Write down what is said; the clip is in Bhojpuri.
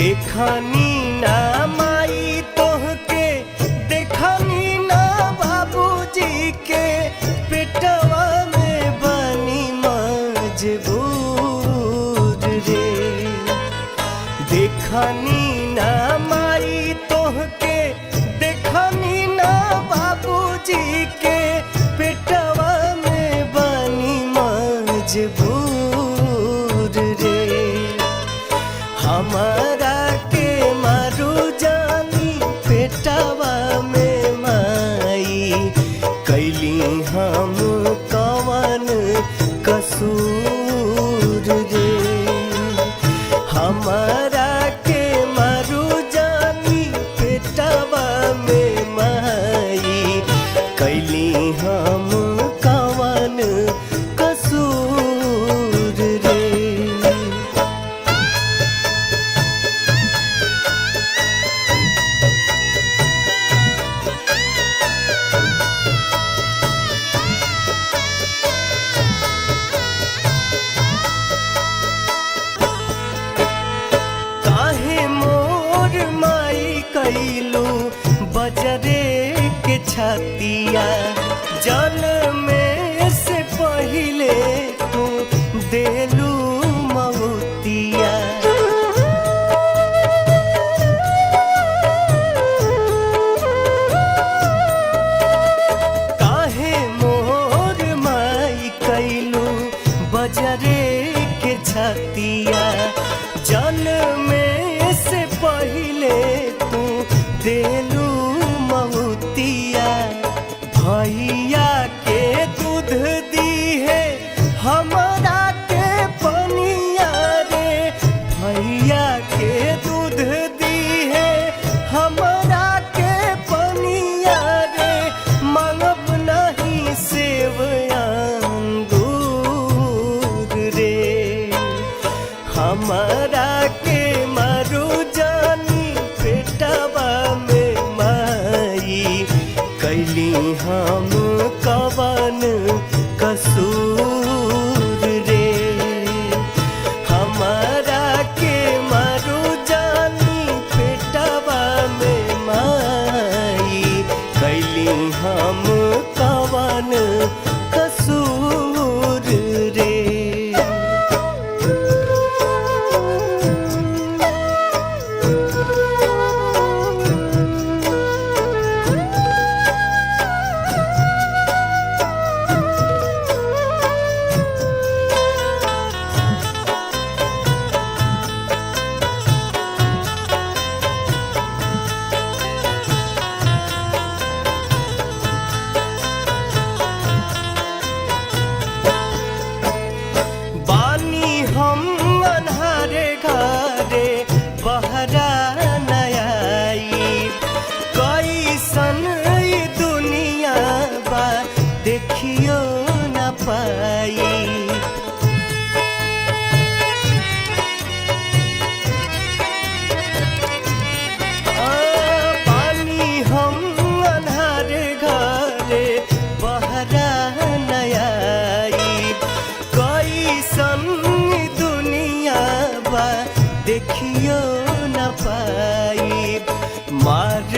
देखनी ना माई तोहके, देखनी ना बाबूजी के, पेटवा में बनी मजबूर रे। देखनी ना माई तोहके, देखनी ना बाबूजी के, पेटवा में बनी मजबूर रे। हमारा के मारू जानी पेटवा में माई, कैली हम कवन कसूर रे। हमारा के मारू जानी पेटवा में माई, कैली हम कवन कसूर रे। कैलू बजरे के छतिया, जन्मे से पहिले तू देलू महुतिया। काहे मोर माई कैलू बजरे के छतिया, जन्मे से पहिले देलू महुतिया। भैया के दूध दी है हमारा के पनिया रे, भैया के दूध दी है हमारा के पनिया रे। मांगब नहीं सेव अंगूर रे। हमारा के मारू जानी पेटवा में माई, कैली हम कवन कसूर रे। हमारा के मारू जानी पेटवा में माई, कैली हम कवन कसूर रे। बहरा नयाई कैसन दुनिया बा, देखियो न पाई। पानी हम अन्हारे घरे बहरा नयाई, कैसन दुनिया बा, देखियो न पाई। मार